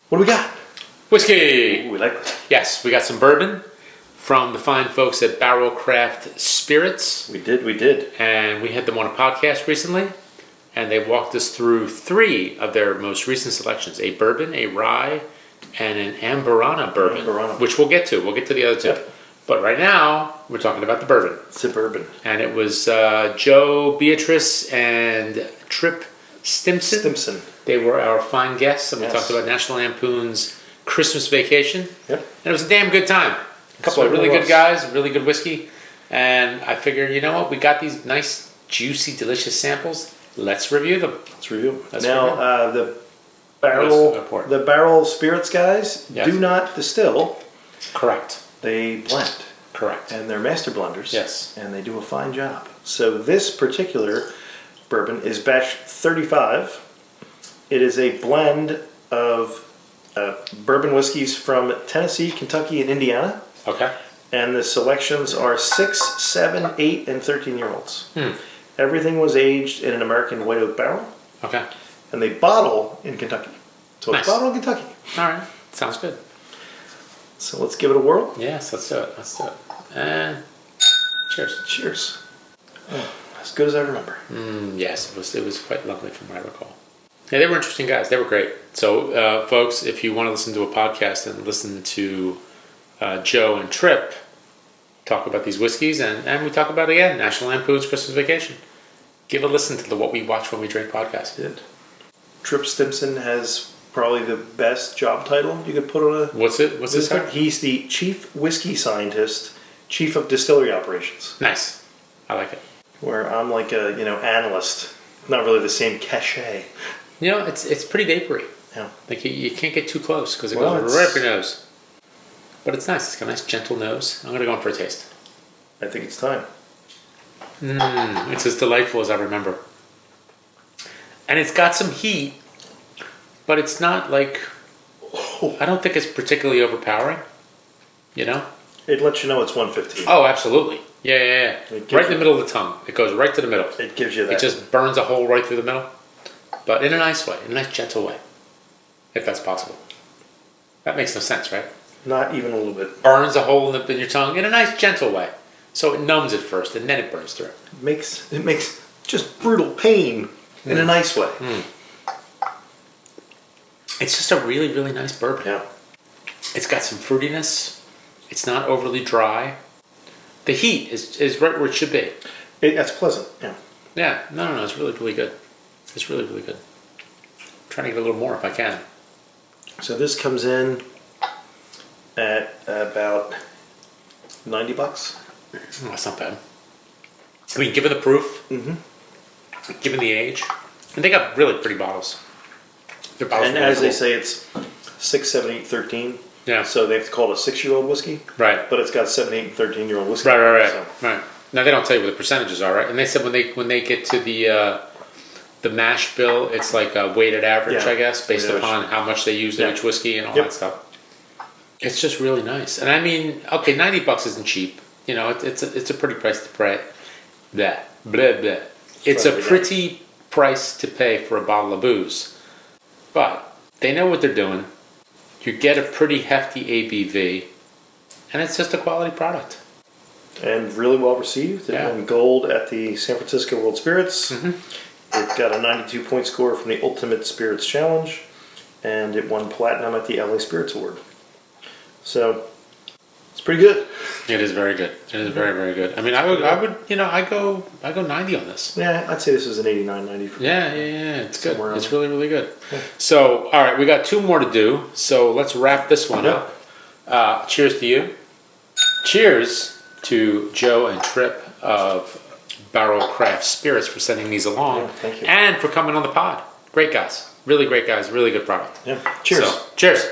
What do we got? Whiskey! Ooh, we like this. Yes, we got some bourbon from the fine folks at Barrell Craft Spirits. We did. And we had them on a podcast recently, and they walked us through 3 of their most recent selections: a bourbon, a rye, and an Amburana bourbon, which we'll get to. We'll get to the other 2. Yep. But right now, we're talking about the bourbon. It's a bourbon. And it was Joe Beatrice and Tripp Stimson. They were our fine guests, and we talked about National Lampoon's Christmas Vacation. Yep. And it was a damn good time. A couple of really good guys, really good whiskey. And I figured, you know what? We got these nice, juicy, delicious samples. Let's review them. The Barrell Spirits guys do not distill. Correct. They blend. Correct. And they're master blenders. Yes. And they do a fine job. So this particular bourbon is batch 35. It is a blend of bourbon whiskeys from Tennessee, Kentucky, and Indiana. Okay. And the selections are 6, 7, 8, and 13-year-olds. Everything was aged in an American white oak barrel. Okay. And they bottle in Kentucky. So it's bottled in Kentucky. All right. Sounds good. So let's give it a whirl. Yes, let's do it. And cheers. Cheers. As good as I remember. Yes, it was quite lovely from what I recall. Yeah, they were interesting guys. They were great. So, folks, if you want to listen to a podcast and listen to Joe and Tripp talk about these whiskeys, and we talk about, again, National Lampoon's Christmas Vacation, give a listen to the What We Watch When We Drink podcast. Tripp Stimson has probably the best job title you could put on a... What's this? He's the Chief Whiskey Scientist, Chief of Distillery Operations. Nice. I like it. Where I'm like a, analyst. Not really the same cachet. It's pretty vapory. Yeah. Like you can't get too close because it goes right up your nose. But it's nice. It's got a nice gentle nose. I'm going to go in for a taste. I think it's time. It's as delightful as I remember. And it's got some heat, but it's not like... I don't think it's particularly overpowering. It lets you know it's 115. Oh, absolutely. Yeah. Right in the middle of the tongue. It goes right to the middle. It gives you that. It just burns a hole right through the middle. But in a nice way. In a nice, gentle way. If that's possible. That makes no sense, right? Not even a little bit. Burns a hole in your tongue in a nice, gentle way. So it numbs it first, and then it burns through. It makes just brutal pain in a nice way. It's just a really, really nice bourbon. Yeah. It's got some fruitiness. It's not overly dry. The heat is right where it should be. That's pleasant, yeah. Yeah, no, it's really, really good. It's really, really good. I'm trying to get a little more if I can. So this comes in at about $90. Oh, that's not bad. I mean, given the proof, given the age, and they got really pretty bottles. Their bottles and as they say, it's 6, 7, 8, 13. Yeah. So they have to call it a 6-year-old whiskey. Right. But it's got 7, 8, and 13-year-old whiskey. Right. So. Right. Now they don't tell you what the percentages are, right? And they said when they get to the mash bill, it's like a weighted average, I guess, based upon how much they use in each whiskey and all that stuff. It's just really nice. And I mean, okay, $90 isn't cheap. It's a pretty price to pay. It's a pretty price to pay for a bottle of booze. But they know what they're doing. You get a pretty hefty ABV, and it's just a quality product. And really well received. It won gold at the San Francisco World Spirits. It got a 92-point score from the Ultimate Spirits Challenge, and it won platinum at the LA Spirits Award. So it's pretty good. It is very good. It is very, very good. I mean, I would, I go 90 on this. Yeah, I'd say this is an 89, 90. For yeah, it's good. It's really, really good. Yeah. So, all right, we got 2 more to do. So let's wrap this one up. Cheers to you. Cheers to Joe and Tripp of Barrell Craft Spirits for sending these along. Yeah, thank you. And for coming on the pod. Great guys. Really great guys. Really good product. Yeah. Cheers. So, cheers.